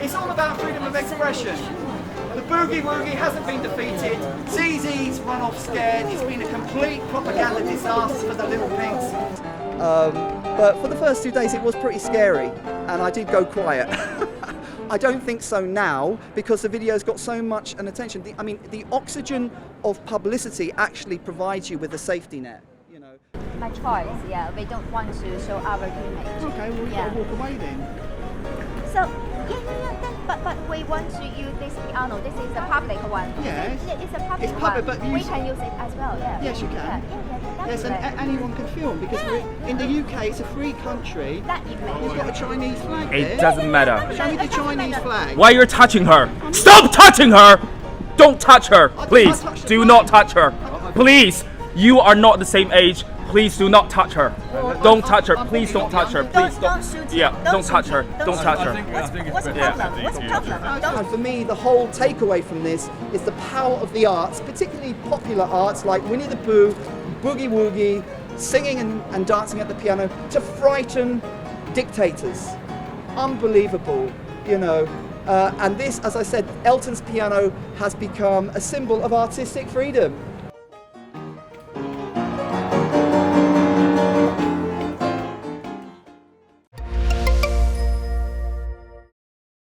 It's all about freedom of expression. The boogie woogie hasn't been defeated. ZZ's run off scared. It's been a complete propaganda disaster for the little pinks. But for the first 2 days it was pretty scary and I did go quiet. I don't think so now because the video's got so much an attention. The oxygen of publicity actually provides you with a safety net, you know. My choice, yeah. We don't want to show our image. Okay, well we've got to walk away then. So, but we want to use this piano. This is a public one. Yes. It's a public It's public, one. but We can use it as well, yeah. Yes, you can. Yeah, Yes, and anyone can film because in the UK it's a free country. That image. You've got a Chinese flag It there. doesn't matter. Show me the Chinese flag. Why you're touching her? Stop touching her! Don't touch her, please. Do not touch her. Please, you are not the same age. Please do not touch her. Don't touch her. Please don't touch her. Please don't. Yeah, don't touch her. Don't touch her. What's the problem? What's the problem? And for me, the whole takeaway from this is the power of the arts, particularly popular arts like Winnie the Pooh, Boogie Woogie, singing and dancing at the piano, to frighten dictators. Unbelievable, you know. And this, as I said, Elton's piano has become a symbol of artistic freedom.